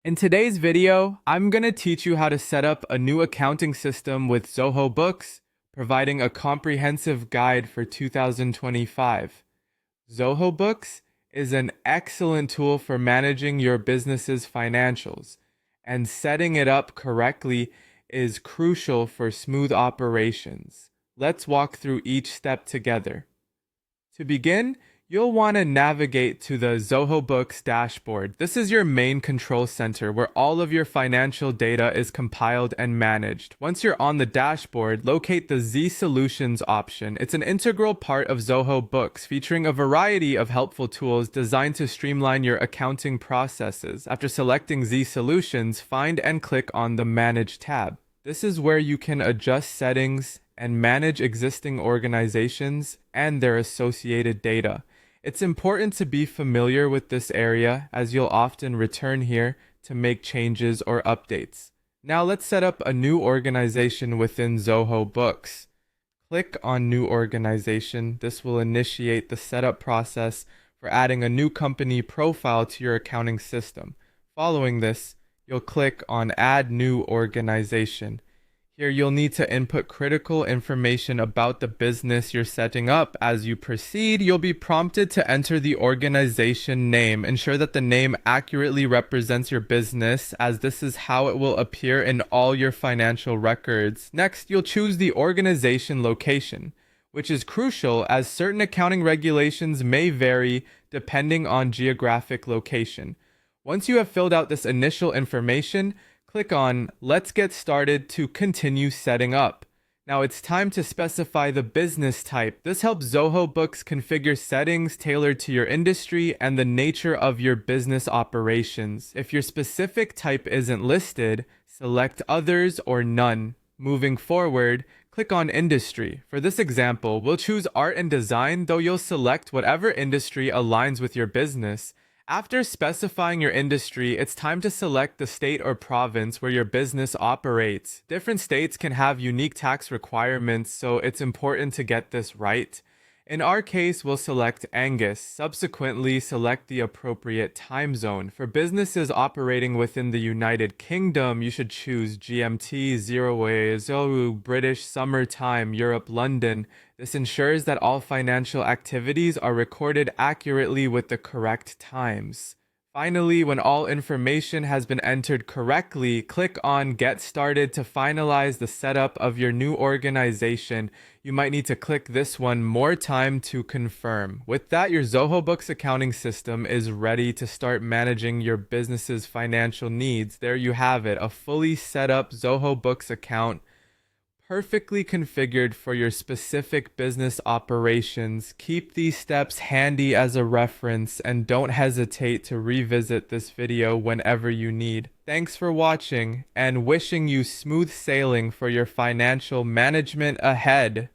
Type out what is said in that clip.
In today's video, I'm going to teach you how to set up a new accounting system with Zoho Books, providing a comprehensive guide for 2025. Zoho Books is an excellent tool for managing your business's financials, and setting it up correctly is crucial for smooth operations. Let's walk through each step together. To begin, you'll want to navigate to the Zoho Books dashboard. This is your main control center where all of your financial data is compiled and managed. Once you're on the dashboard, locate the Z Solutions option. It's an integral part of Zoho Books, featuring a variety of helpful tools designed to streamline your accounting processes. After selecting Z Solutions, find and click on the Manage tab. This is where you can adjust settings and manage existing organizations and their associated data. It's important to be familiar with this area, as you'll often return here to make changes or updates. Now let's set up a new organization within Zoho Books. Click on New Organization. This will initiate the setup process for adding a new company profile to your accounting system. Following this, you'll click on Add New Organization. Here you'll need to input critical information about the business you're setting up. As you proceed, you'll be prompted to enter the organization name. Ensure that the name accurately represents your business, as this is how it will appear in all your financial records. Next, you'll choose the organization location, which is crucial as certain accounting regulations may vary depending on geographic location. Once you have filled out this initial information, click on Let's Get Started to continue setting up. Now it's time to specify the business type. This helps Zoho Books configure settings tailored to your industry and the nature of your business operations. If your specific type isn't listed, select Others or None. Moving forward, click on Industry. For this example, we'll choose Art and Design, though you'll select whatever industry aligns with your business. After specifying your industry, it's time to select the state or province where your business operates. Different states can have unique tax requirements, so it's important to get this right. In our case, we'll select Angus. Subsequently, select the appropriate time zone. For businesses operating within the United Kingdom, you should choose GMT, 0A, Zoho, British Summer Time, Europe, London. This ensures that all financial activities are recorded accurately with the correct times. Finally, when all information has been entered correctly, click on Get Started to finalize the setup of your new organization. You might need to click this one more time to confirm. With that, your Zoho Books accounting system is ready to start managing your business's financial needs. There you have it, a fully set up Zoho Books account, perfectly configured for your specific business operations. Keep these steps handy as a reference and don't hesitate to revisit this video whenever you need. Thanks for watching and wishing you smooth sailing for your financial management ahead.